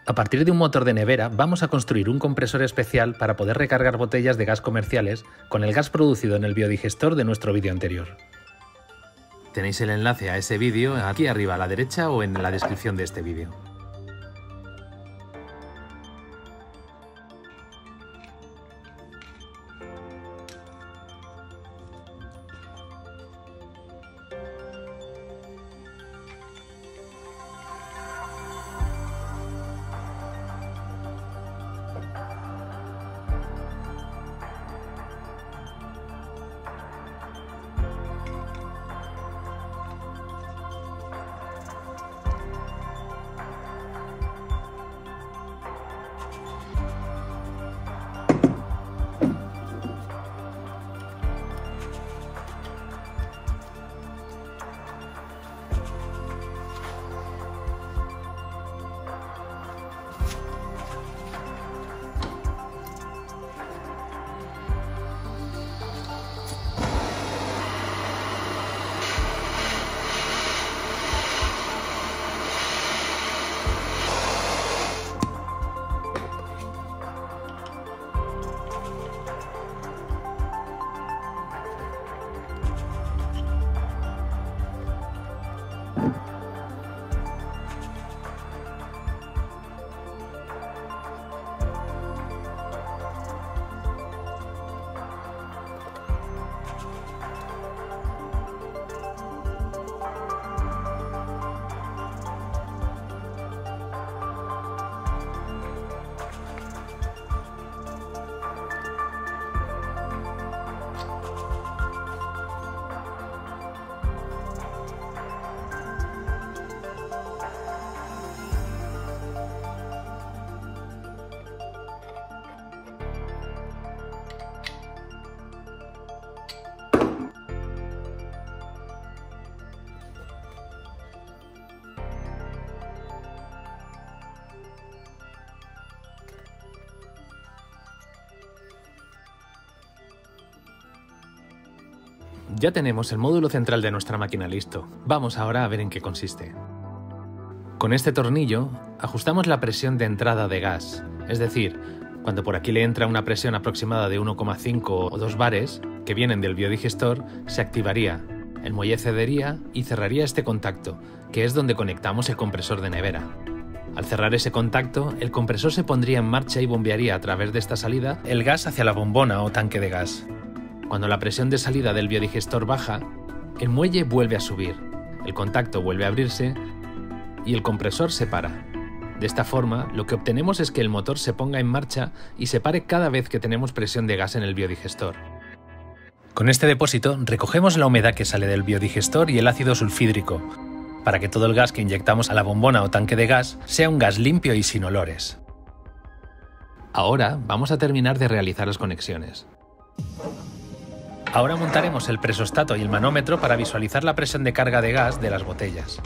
A partir de un motor de nevera vamos a construir un compresor especial para poder recargar botellas de gas comerciales con el gas producido en el biodigestor de nuestro vídeo anterior. Tenéis el enlace a ese vídeo aquí arriba a la derecha o en la descripción de este vídeo. Ya tenemos el módulo central de nuestra máquina listo. Vamos ahora a ver en qué consiste. Con este tornillo ajustamos la presión de entrada de gas, es decir, cuando por aquí le entra una presión aproximada de 1,5 o 2 bares, que vienen del biodigestor, se activaría, el muelle cedería y cerraría este contacto, que es donde conectamos el compresor de nevera. Al cerrar ese contacto, el compresor se pondría en marcha y bombearía a través de esta salida el gas hacia la bombona o tanque de gas. Cuando la presión de salida del biodigestor baja, el muelle vuelve a subir, el contacto vuelve a abrirse y el compresor se para. De esta forma, lo que obtenemos es que el motor se ponga en marcha y se pare cada vez que tenemos presión de gas en el biodigestor. Con este depósito recogemos la humedad que sale del biodigestor y el ácido sulfídrico, para que todo el gas que inyectamos a la bombona o tanque de gas sea un gas limpio y sin olores. Ahora vamos a terminar de realizar las conexiones. Ahora montaremos el presostato y el manómetro para visualizar la presión de carga de gas de las botellas.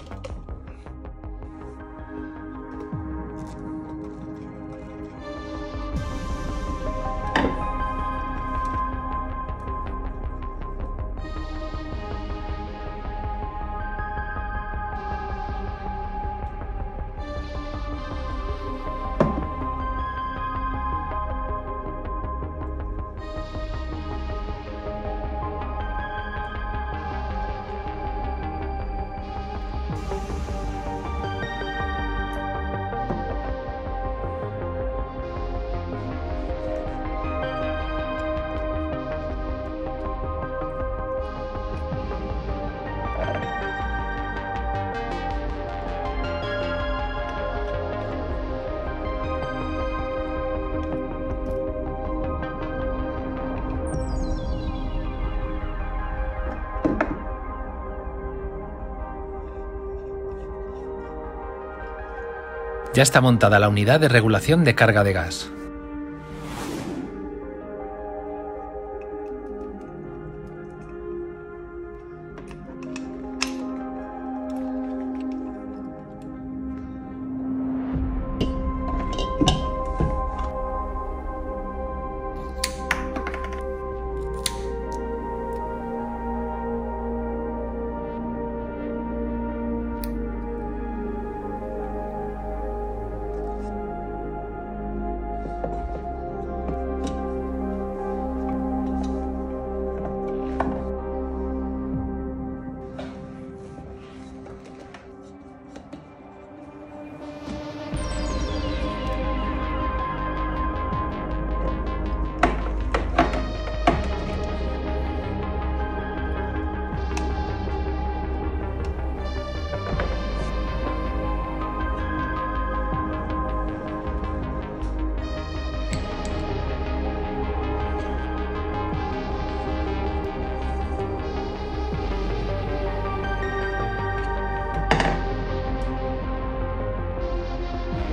Ya está montada la unidad de regulación de carga de gas.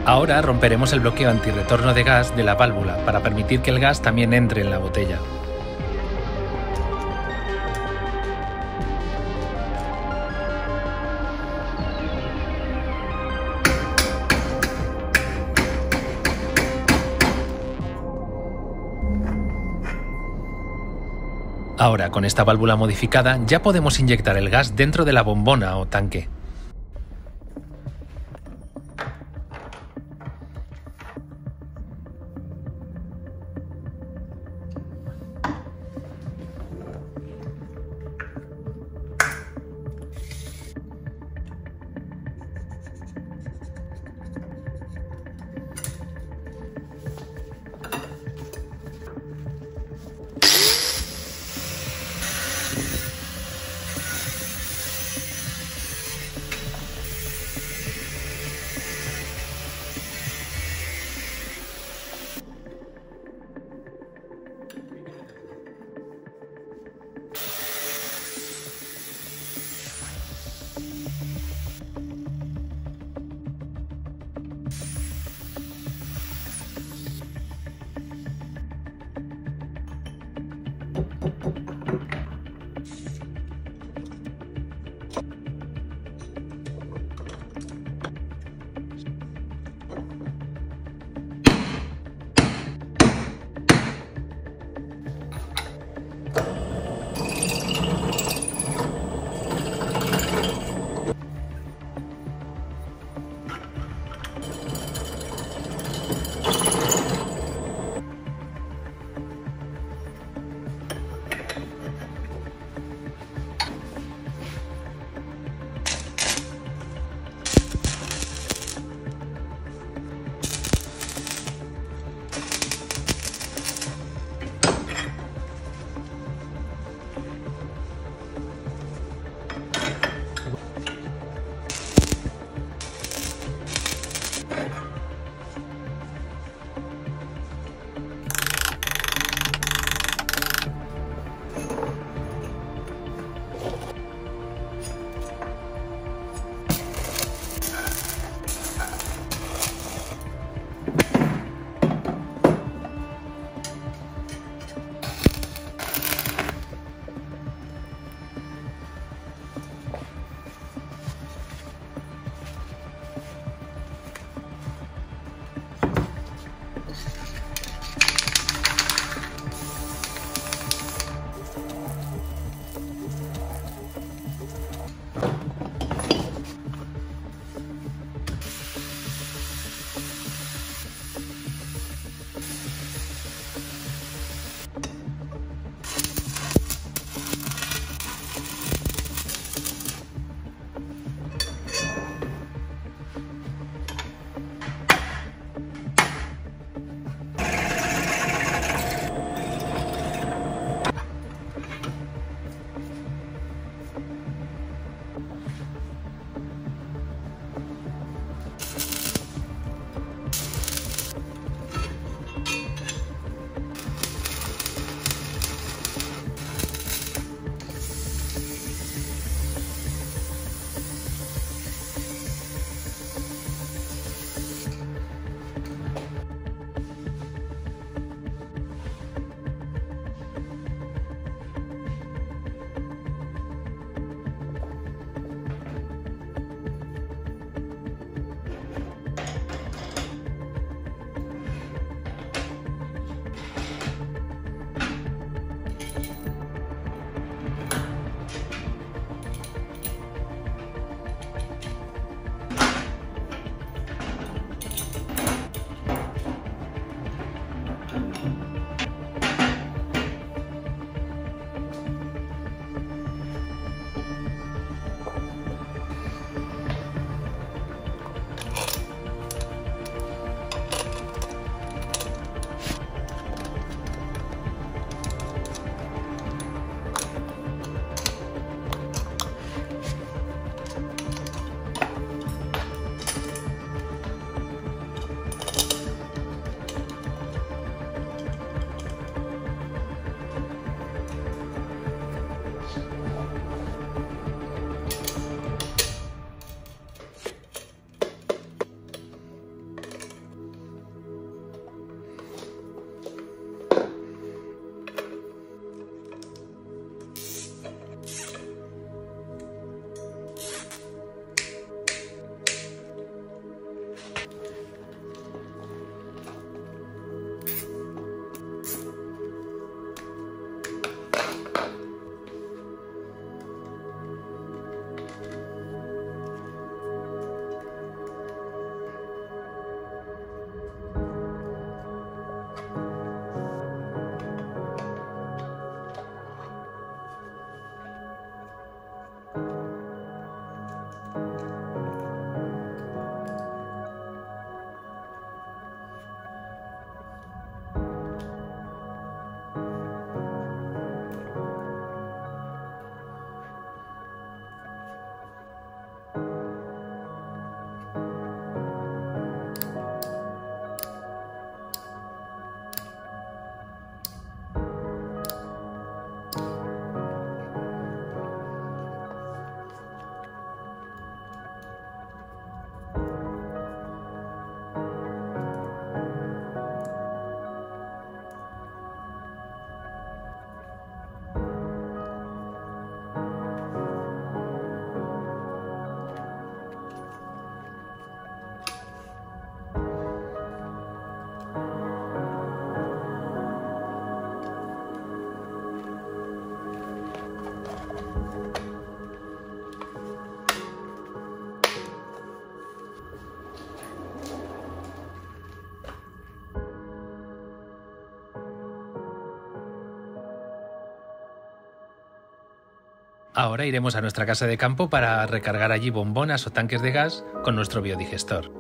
Ahora romperemos el bloqueo antirretorno de gas de la válvula para permitir que el gas también entre en la botella. Ahora, con esta válvula modificada, ya podemos inyectar el gas dentro de la bombona o tanque. Ahora iremos a nuestra casa de campo para recargar allí bombonas o tanques de gas con nuestro biodigestor.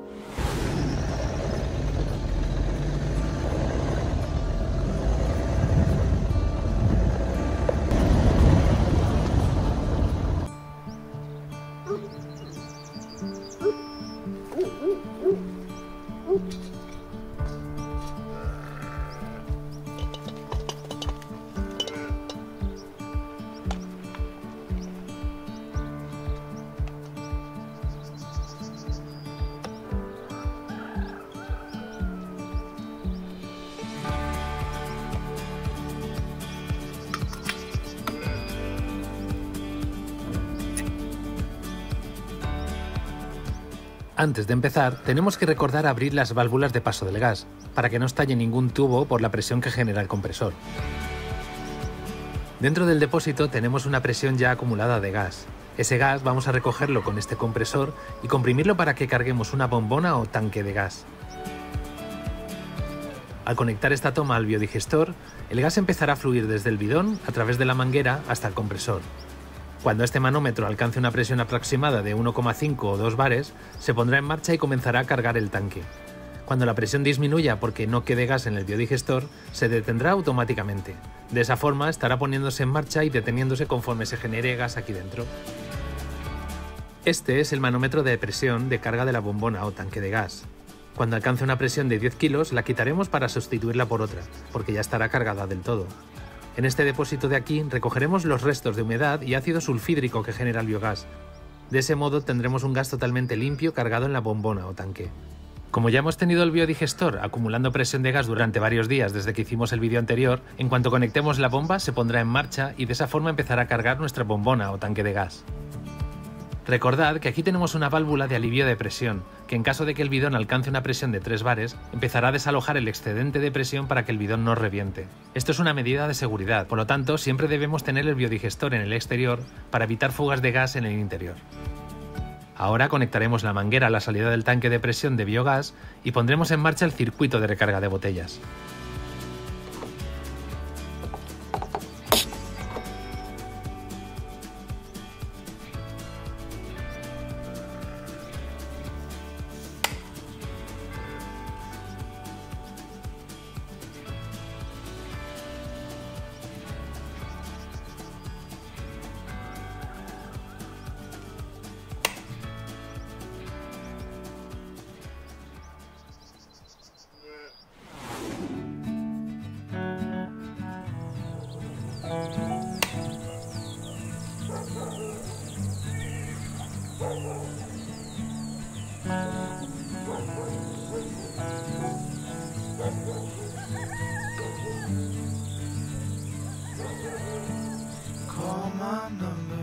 Antes de empezar, tenemos que recordar abrir las válvulas de paso del gas, para que no estalle ningún tubo por la presión que genera el compresor. Dentro del depósito tenemos una presión ya acumulada de gas. Ese gas vamos a recogerlo con este compresor y comprimirlo para que carguemos una bombona o tanque de gas. Al conectar esta toma al biodigestor, el gas empezará a fluir desde el bidón a través de la manguera hasta el compresor. Cuando este manómetro alcance una presión aproximada de 1,5 o 2 bares, se pondrá en marcha y comenzará a cargar el tanque. Cuando la presión disminuya porque no quede gas en el biodigestor, se detendrá automáticamente. De esa forma estará poniéndose en marcha y deteniéndose conforme se genere gas aquí dentro. Este es el manómetro de presión de carga de la bombona o tanque de gas. Cuando alcance una presión de 10 kilos, la quitaremos para sustituirla por otra, porque ya estará cargada del todo. En este depósito de aquí recogeremos los restos de humedad y ácido sulfídrico que genera el biogás. De ese modo tendremos un gas totalmente limpio cargado en la bombona o tanque. Como ya hemos tenido el biodigestor acumulando presión de gas durante varios días desde que hicimos el vídeo anterior, en cuanto conectemos la bomba se pondrá en marcha y de esa forma empezará a cargar nuestra bombona o tanque de gas. Recordad que aquí tenemos una válvula de alivio de presión, que en caso de que el bidón alcance una presión de 3 bares, empezará a desalojar el excedente de presión para que el bidón no reviente. Esto es una medida de seguridad, por lo tanto siempre debemos tener el biodigestor en el exterior para evitar fugas de gas en el interior. Ahora conectaremos la manguera a la salida del tanque de presión de biogás y pondremos en marcha el circuito de recarga de botellas. Call my number.